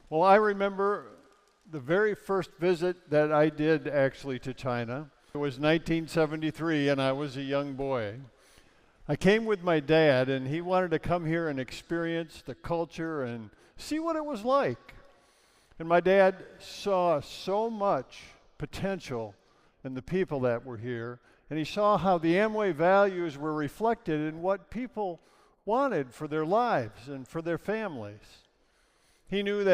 Well, I remember the very first visit that I did actually to China. It was 1973 and I was a young boy. I came with my dad and he wanted to come here and experience the culture and see what it was like. And my dad saw so much potential in the people that were here, and he saw how the Amway values were reflected in what people wanted for their lives and for their families. He knew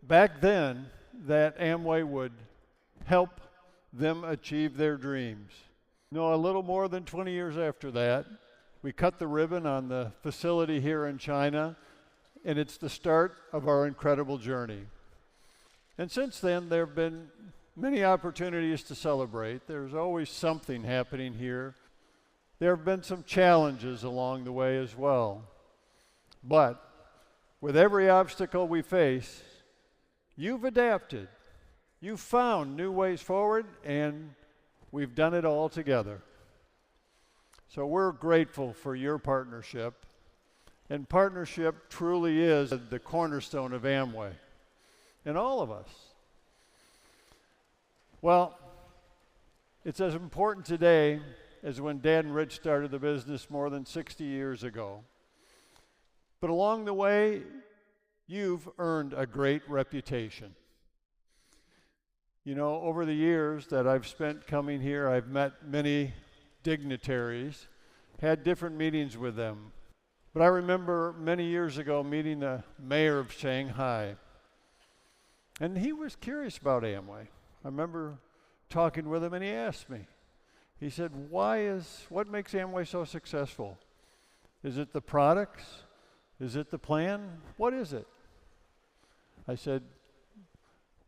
back then that Amway would help them achieve their dreams. A little more than 20 years after that, we cut the ribbon on the facility here in China, and it's the start of our incredible journey. And since then, there have been many opportunities to celebrate. There's always something happening here. There have been some challenges along the way as well. But with every obstacle we face, you've adapted. You've found new ways forward, and we've done it all together. So we're grateful for your partnership. And partnership truly is the cornerstone of Amway, and all of us. Well, it's as important today as when Dad and Rich started the business more than 60 years ago. But along the way, you've earned a great reputation. Over the years that I've spent coming here, I've met many dignitaries, had different meetings with them. But I remember many years ago meeting the mayor of Shanghai, and he was curious about Amway. I remember talking with him, and he asked me, he said, what makes Amway so successful? Is it the products? Is it the plan? What is it? I said,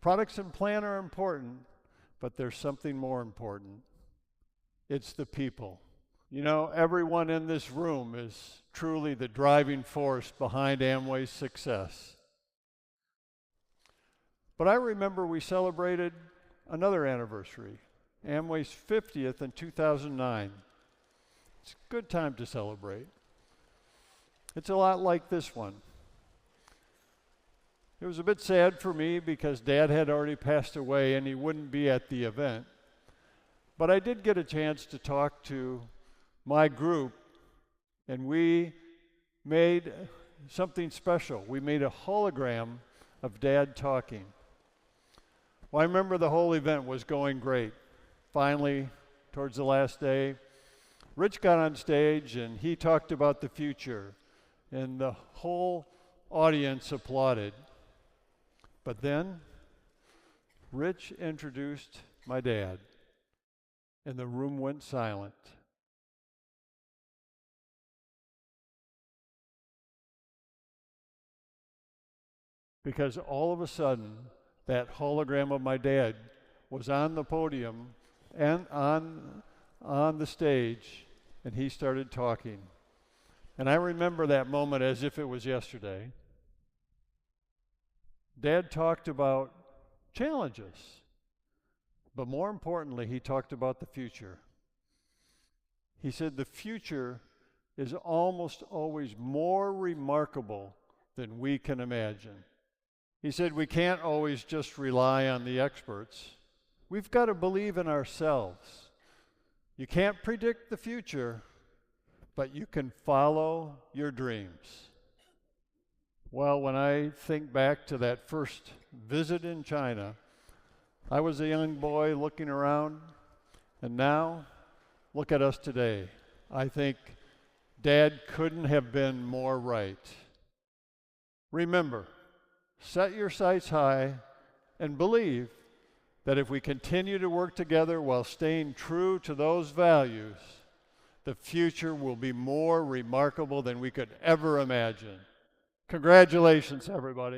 products and plan are important, but there's something more important. It's the people. Everyone in this room is truly the driving force behind Amway's success. But I remember we celebrated another anniversary, Amway's 50th in 2009. It's a good time to celebrate. It's a lot like this one. It was a bit sad for me because Dad had already passed away and he wouldn't be at the event. But I did get a chance to talk to my group, and we made something special. We made a hologram of Dad talking. Well, I remember the whole event was going great. Finally, towards the last day, Rich got on stage and he talked about the future, and the whole audience applauded. But then, Rich introduced my dad, and the room went silent. Because all of a sudden, that hologram of my dad was on the podium and on the stage, and he started talking. And I remember that moment as if it was yesterday. Dad talked about challenges, but more importantly, he talked about the future. He said the future is almost always more remarkable than we can imagine. He said we can't always just rely on the experts. We've got to believe in ourselves. You can't predict the future, but you can follow your dreams. Well, when I think back to that first visit in China, I was a young boy looking around, and now, look at us today. I think Dad couldn't have been more right. Remember, set your sights high and believe that if we continue to work together while staying true to those values, the future will be more remarkable than we could ever imagine. Congratulations, everybody.